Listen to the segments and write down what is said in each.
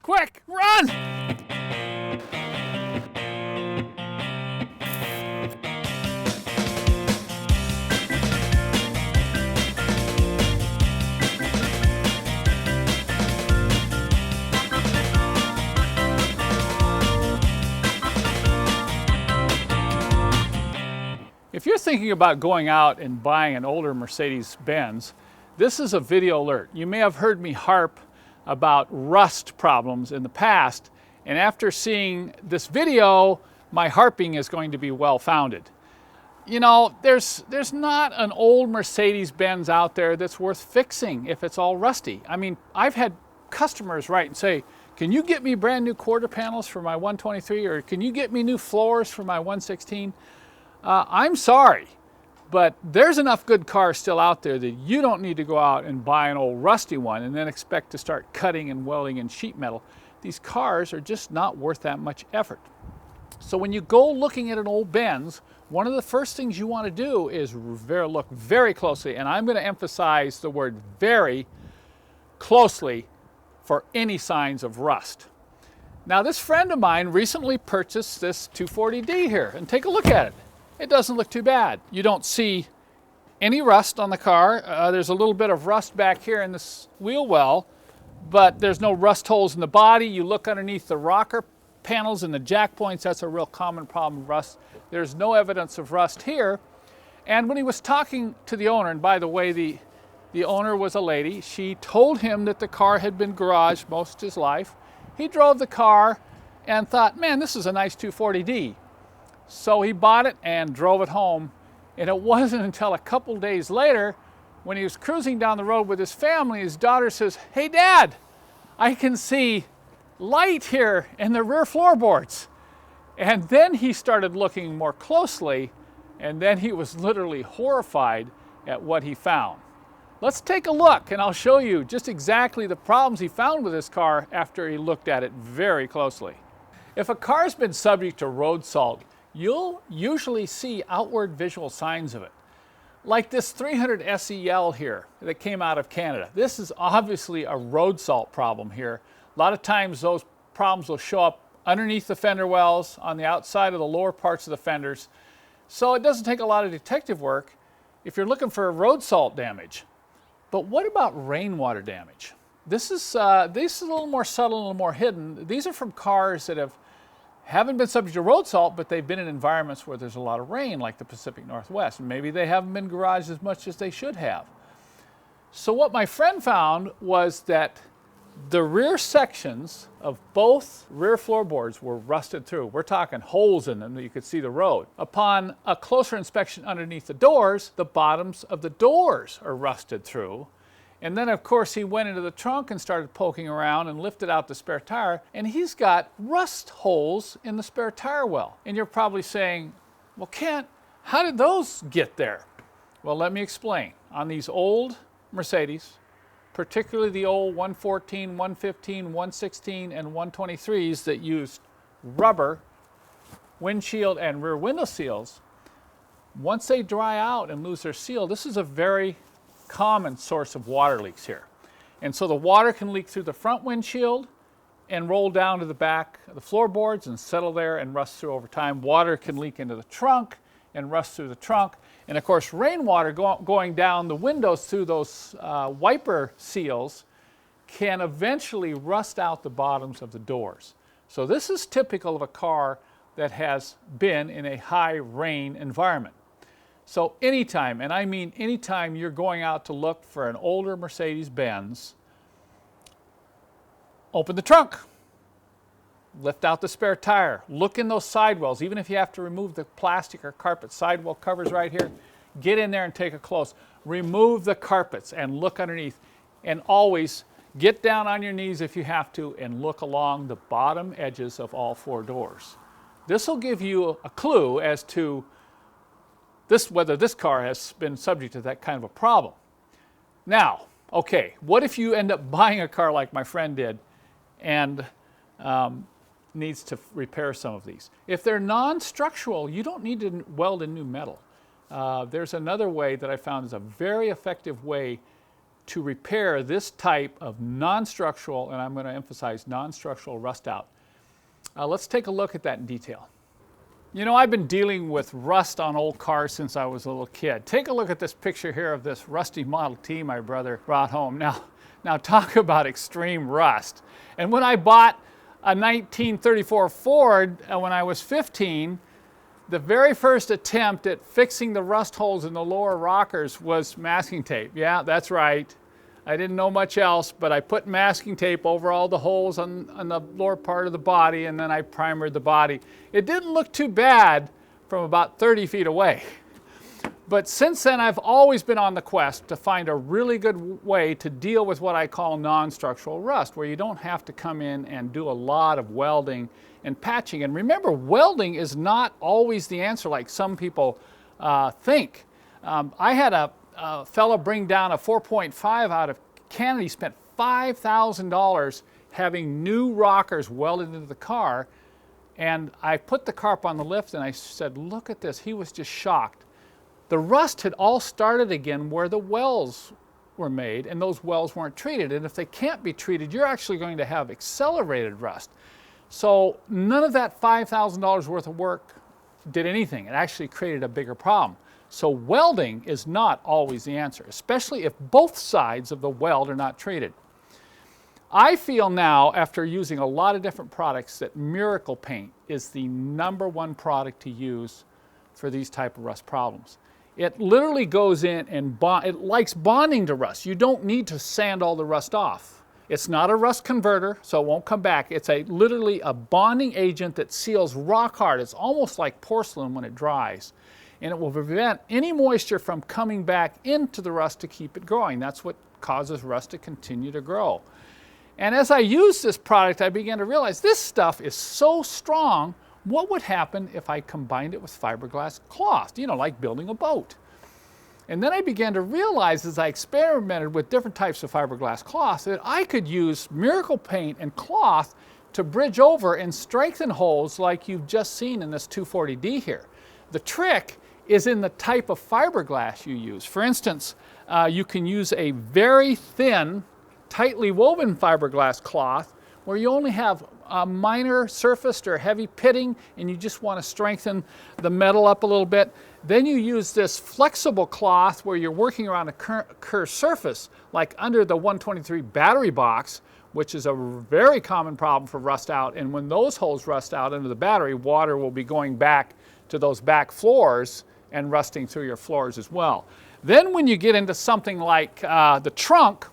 Quick, run! If you're thinking about going out and buying an older Mercedes-Benz, this is a video alert. You may have heard me harp about rust problems in the past, and after seeing this video, my harping is going to be well-founded. You know, there's not an old Mercedes-Benz out there that's worth fixing if it's all rusty. I mean, I've had customers write and say, can you get me brand new quarter panels for my 123, or can you get me new floors for my 116? I'm sorry, but there's enough good cars still out there that you don't need to go out and buy an old rusty one and then expect to start cutting and welding in sheet metal. These cars are just not worth that much effort. So when you go looking at an old Benz, one of the first things you want to do is look very closely, and I'm going to emphasize the word very closely, for any signs of rust. Now, this friend of mine recently purchased this 240D here, and take a look at it. It doesn't look too bad. You don't see any rust on the car. There's a little bit of rust back here in this wheel well, but there's no rust holes in the body. You look underneath the rocker panels and the jack points, that's a real common problem with rust. There's no evidence of rust here. And when he was talking to the owner, and by the way, the owner was a lady, she told him that the car had been garaged most of his life. He drove the car and thought, man, this is a nice 240D. So he bought it and drove it home, and it wasn't until a couple days later when he was cruising down the road with his family, his daughter says, hey Dad, I can see light here in the rear floorboards. And then he started looking more closely, and then he was literally horrified at what he found. Let's take a look, and I'll show you just exactly the problems he found with this car after he looked at it very closely. If a car's been subject to road salt, you'll usually see outward visual signs of it. Like this 300 SEL here that came out of Canada. This is obviously a road salt problem here. A lot of times those problems will show up underneath the fender wells, on the outside of the lower parts of the fenders. So it doesn't take a lot of detective work if you're looking for road salt damage. But what about rainwater damage? This is a little more subtle, a little more hidden. These are from cars that haven't been subject to road salt, but they've been in environments where there's a lot of rain, like the Pacific Northwest. And maybe they haven't been garaged as much as they should have. So what my friend found was that the rear sections of both rear floorboards were rusted through. We're talking holes in them that you could see the road. Upon a closer inspection underneath the doors, the bottoms of the doors are rusted through. And then, of course, he went into the trunk and started poking around and lifted out the spare tire, and he's got rust holes in the spare tire well. And you're probably saying, well, Kent, how did those get there? Well, let me explain. On these old Mercedes, particularly the old 114, 115, 116, and 123s that used rubber windshield and rear window seals, once they dry out and lose their seal, this is a very common source of water leaks here. And so the water can leak through the front windshield and roll down to the back of the floorboards and settle there and rust through over time. Water can leak into the trunk and rust through the trunk. And of course, rainwater going down the windows through those wiper seals can eventually rust out the bottoms of the doors. So this is typical of a car that has been in a high rain environment. So anytime, and I mean anytime, you're going out to look for an older Mercedes-Benz, open the trunk, lift out the spare tire, look in those sidewells, even if you have to remove the plastic or carpet sidewall covers right here, get in there and take a close. Remove the carpets and look underneath, and always get down on your knees if you have to and look along the bottom edges of all four doors. This will give you a clue as to whether this car has been subject to that kind of a problem. Now, okay, what if you end up buying a car like my friend did and needs to repair some of these? If they're non-structural, you don't need to weld in new metal. There's another way that I found is a very effective way to repair this type of non-structural, and I'm going to emphasize non-structural rust out. Let's take a look at that in detail. You know, I've been dealing with rust on old cars since I was a little kid. Take a look at this picture here of this rusty Model T my brother brought home. Now talk about extreme rust. And when I bought a 1934 Ford when I was 15, the very first attempt at fixing the rust holes in the lower rockers was masking tape. Yeah, that's right. I didn't know much else, but I put masking tape over all the holes on the lower part of the body, and then I primered the body. It didn't look too bad from about 30 feet away. But since then, I've always been on the quest to find a really good way to deal with what I call non-structural rust, where you don't have to come in and do a lot of welding and patching. And remember, welding is not always the answer like some people think. I had a fellow bring down a 4.5 out of Canada. He spent $5,000 having new rockers welded into the car. And I put the car up on the lift and I said, look at this. He was just shocked. The rust had all started again where the wells were made, and those wells weren't treated. And if they can't be treated, you're actually going to have accelerated rust. So none of that $5,000 worth of work did anything. It actually created a bigger problem. So welding is not always the answer, especially if both sides of the weld are not treated. I feel now, after using a lot of different products, that Miracle Paint is the #1 product to use for these type of rust problems. It literally goes in and it likes bonding to rust. You don't need to sand all the rust off. It's not a rust converter, so it won't come back. It's literally a bonding agent that seals rock hard. It's almost like porcelain when it dries. And it will prevent any moisture from coming back into the rust to keep it growing. That's what causes rust to continue to grow. And as I used this product, I began to realize this stuff is so strong. What would happen if I combined it with fiberglass cloth, you know, like building a boat? And then I began to realize as I experimented with different types of fiberglass cloth that I could use Miracle Paint and cloth to bridge over and strengthen holes like you've just seen in this 240D here. The trick is in the type of fiberglass you use. For instance, you can use a very thin, tightly woven fiberglass cloth where you only have a minor surfaced or heavy pitting and you just want to strengthen the metal up a little bit. Then you use this flexible cloth where you're working around a curved surface, like under the 123 battery box, which is a very common problem for rust out. And when those holes rust out under the battery, water will be going back to those back floors and rusting through your floors as well. Then when you get into something like the trunk,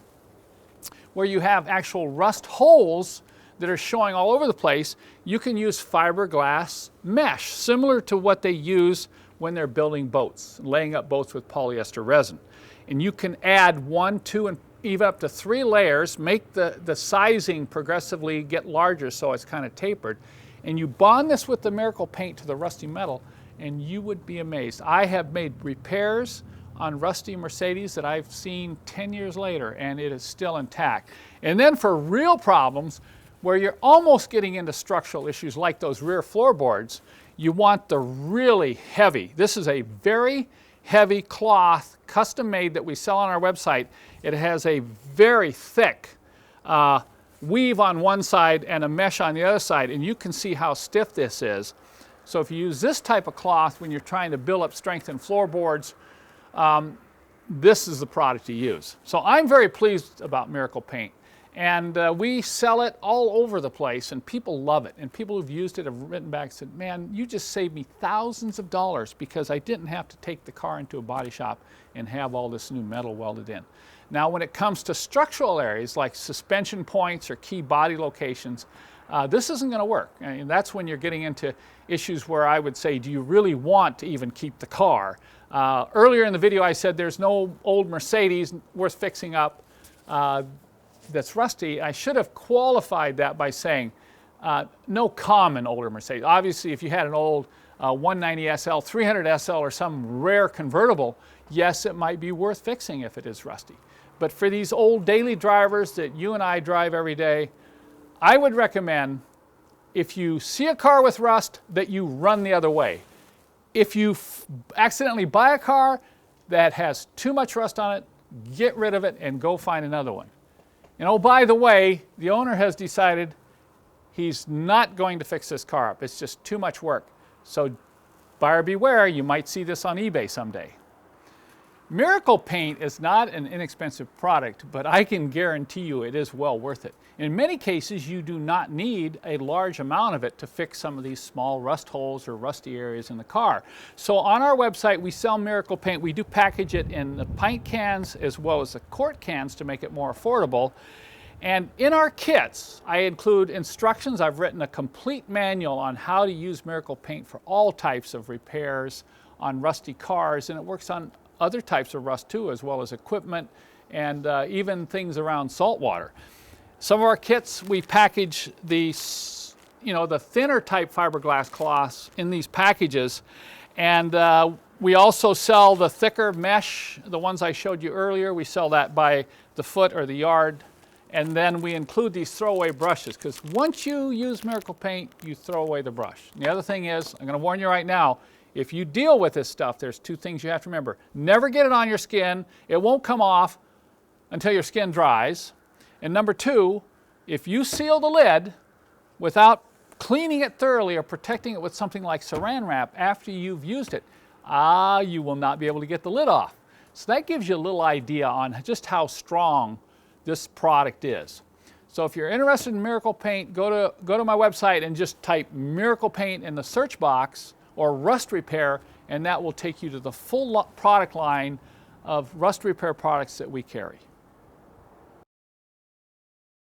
where you have actual rust holes that are showing all over the place, you can use fiberglass mesh, similar to what they use when they're building boats, laying up boats with polyester resin. And you can add 1, 2, and even up to 3 layers, make the sizing progressively get larger so it's kind of tapered. And you bond this with the Miracle Paint to the rusty metal, and you would be amazed. I have made repairs on rusty Mercedes that I've seen 10 years later, and it is still intact. And then for real problems, where you're almost getting into structural issues like those rear floorboards, you want the really heavy. This is a very heavy cloth, custom made, that we sell on our website. It has a very thick weave on one side and a mesh on the other side, and you can see how stiff this is. So if you use this type of cloth when you're trying to build up strength in floorboards, this is the product to use. So I'm very pleased about Miracle Paint. And we sell it all over the place, and people love it. And people who've used it have written back and said, man, you just saved me thousands of dollars because I didn't have to take the car into a body shop and have all this new metal welded in. Now, when it comes to structural areas like suspension points or key body locations, this isn't going to work. And that's when you're getting into issues where I would say, do you really want to even keep the car? Earlier in the video, I said there's no old Mercedes worth fixing up that's rusty. I should have qualified that by saying no common older Mercedes. Obviously, if you had an old 190 SL, 300 SL, or some rare convertible, yes, it might be worth fixing if it is rusty. But for these old daily drivers that you and I drive every day, I would recommend, if you see a car with rust, that you run the other way. If you accidentally buy a car that has too much rust on it, get rid of it and go find another one. And oh, by the way, the owner has decided he's not going to fix this car up. It's just too much work. So buyer beware, you might see this on eBay someday. Miracle Paint is not an inexpensive product, but I can guarantee you it is well worth it. In many cases, you do not need a large amount of it to fix some of these small rust holes or rusty areas in the car. So on our website, we sell Miracle Paint. We do package it in the pint cans as well as the quart cans to make it more affordable. And in our kits, I include instructions. I've written a complete manual on how to use Miracle Paint for all types of repairs on rusty cars, and it works on other types of rust too, as well as equipment and even things around salt water. Some of our kits, we package the thinner type fiberglass cloths in these packages, and we also sell the thicker mesh, the ones I showed you earlier. We sell that by the foot or the yard, and then we include these throwaway brushes, because once you use Miracle Paint, you throw away the brush. And the other thing is, I'm going to warn you right now, if you deal with this stuff, there's two things you have to remember. Never get it on your skin. It won't come off until your skin dries. And number two, if you seal the lid without cleaning it thoroughly or protecting it with something like saran wrap after you've used it, you will not be able to get the lid off. So that gives you a little idea on just how strong this product is. So if you're interested in Miracle Paint, go to my website and just type Miracle Paint in the search box or rust repair, and that will take you to the full product line of rust repair products that we carry.